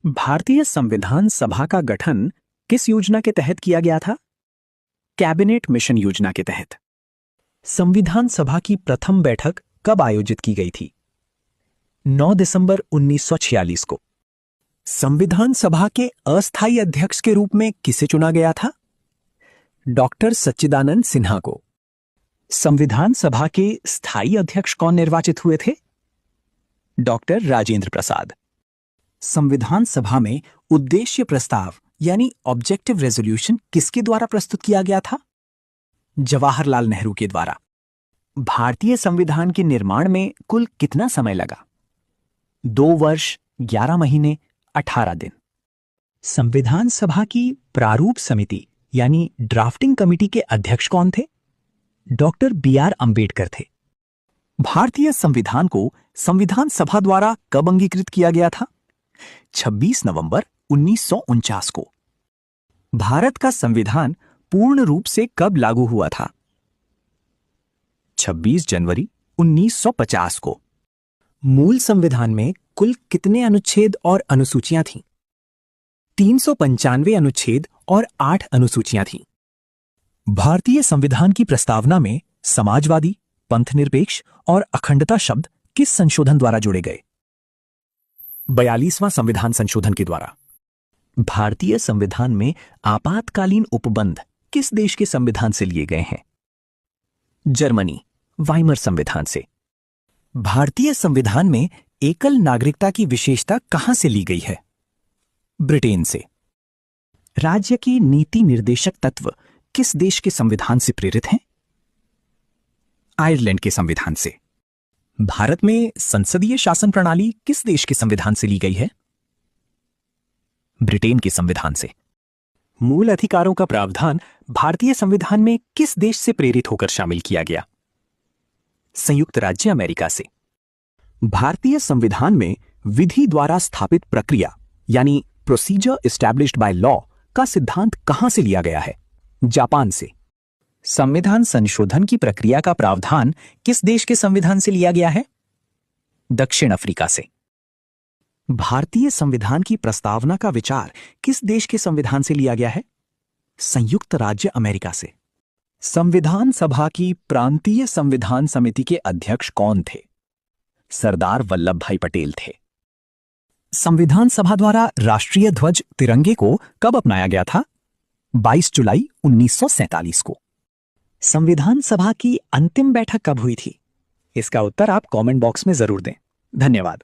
भारतीय संविधान सभा का गठन किस योजना के तहत किया गया था? कैबिनेट मिशन योजना के तहत। संविधान सभा की प्रथम बैठक कब आयोजित की गई थी? 9 दिसंबर 1946 को। संविधान सभा के अस्थायी अध्यक्ष के रूप में किसे चुना गया था? डॉक्टर सच्चिदानंद सिन्हा को। संविधान सभा के स्थायी अध्यक्ष कौन निर्वाचित हुए थे? डॉक्टर राजेंद्र प्रसाद। संविधान सभा में उद्देश्य प्रस्ताव यानी ऑब्जेक्टिव रेजोल्यूशन किसके द्वारा प्रस्तुत किया गया था? जवाहरलाल नेहरू के द्वारा। भारतीय संविधान के निर्माण में कुल कितना समय लगा? 2 वर्ष 11 महीने 18 दिन। संविधान सभा की प्रारूप समिति यानी ड्राफ्टिंग कमेटी के अध्यक्ष कौन थे? डॉक्टर BR अंबेडकर थे। भारतीय संविधान को संविधान सभा द्वारा कब अंगीकृत किया गया था? 26 नवंबर 1949 को। भारत का संविधान पूर्ण रूप से कब लागू हुआ था? 26 जनवरी 1950 को। मूल संविधान में कुल कितने अनुच्छेद और अनुसूचियां थीं? 395 अनुच्छेद और 8 अनुसूचियां थीं। भारतीय संविधान की प्रस्तावना में समाजवादी, पंथनिरपेक्ष और अखंडता शब्द किस संशोधन द्वारा जोड़े गए? 42वां संविधान संशोधन के द्वारा। भारतीय संविधान में आपातकालीन उपबंध किस देश के संविधान से लिए गए हैं? जर्मनी, वाइमर संविधान से। भारतीय संविधान में एकल नागरिकता की विशेषता कहां से ली गई है? ब्रिटेन से। राज्य की नीति निर्देशक तत्व किस देश के संविधान से प्रेरित हैं? आयरलैंड के संविधान से। भारत में संसदीय शासन प्रणाली किस देश के संविधान से ली गई है? ब्रिटेन के संविधान से। मूल अधिकारों का प्रावधान भारतीय संविधान में किस देश से प्रेरित होकर शामिल किया गया? संयुक्त राज्य अमेरिका से। भारतीय संविधान में विधि द्वारा स्थापित प्रक्रिया यानी प्रोसीजर एस्टैब्लिश्ड बाय लॉ का सिद्धांत कहां से लिया गया है? जापान से। संविधान संशोधन की प्रक्रिया का प्रावधान किस देश के संविधान से लिया गया है? दक्षिण अफ्रीका से। भारतीय संविधान की प्रस्तावना का विचार किस देश के संविधान से लिया गया है? संयुक्त राज्य अमेरिका से। संविधान सभा की प्रांतीय संविधान समिति के अध्यक्ष कौन थे? सरदार वल्लभ भाई पटेल थे। संविधान सभा द्वारा राष्ट्रीय ध्वज तिरंगे को कब अपनाया गया था? 22 जुलाई 1947 को। संविधान सभा की अंतिम बैठक कब हुई थी? इसका उत्तर आप कमेंट बॉक्स में जरूर दें। धन्यवाद।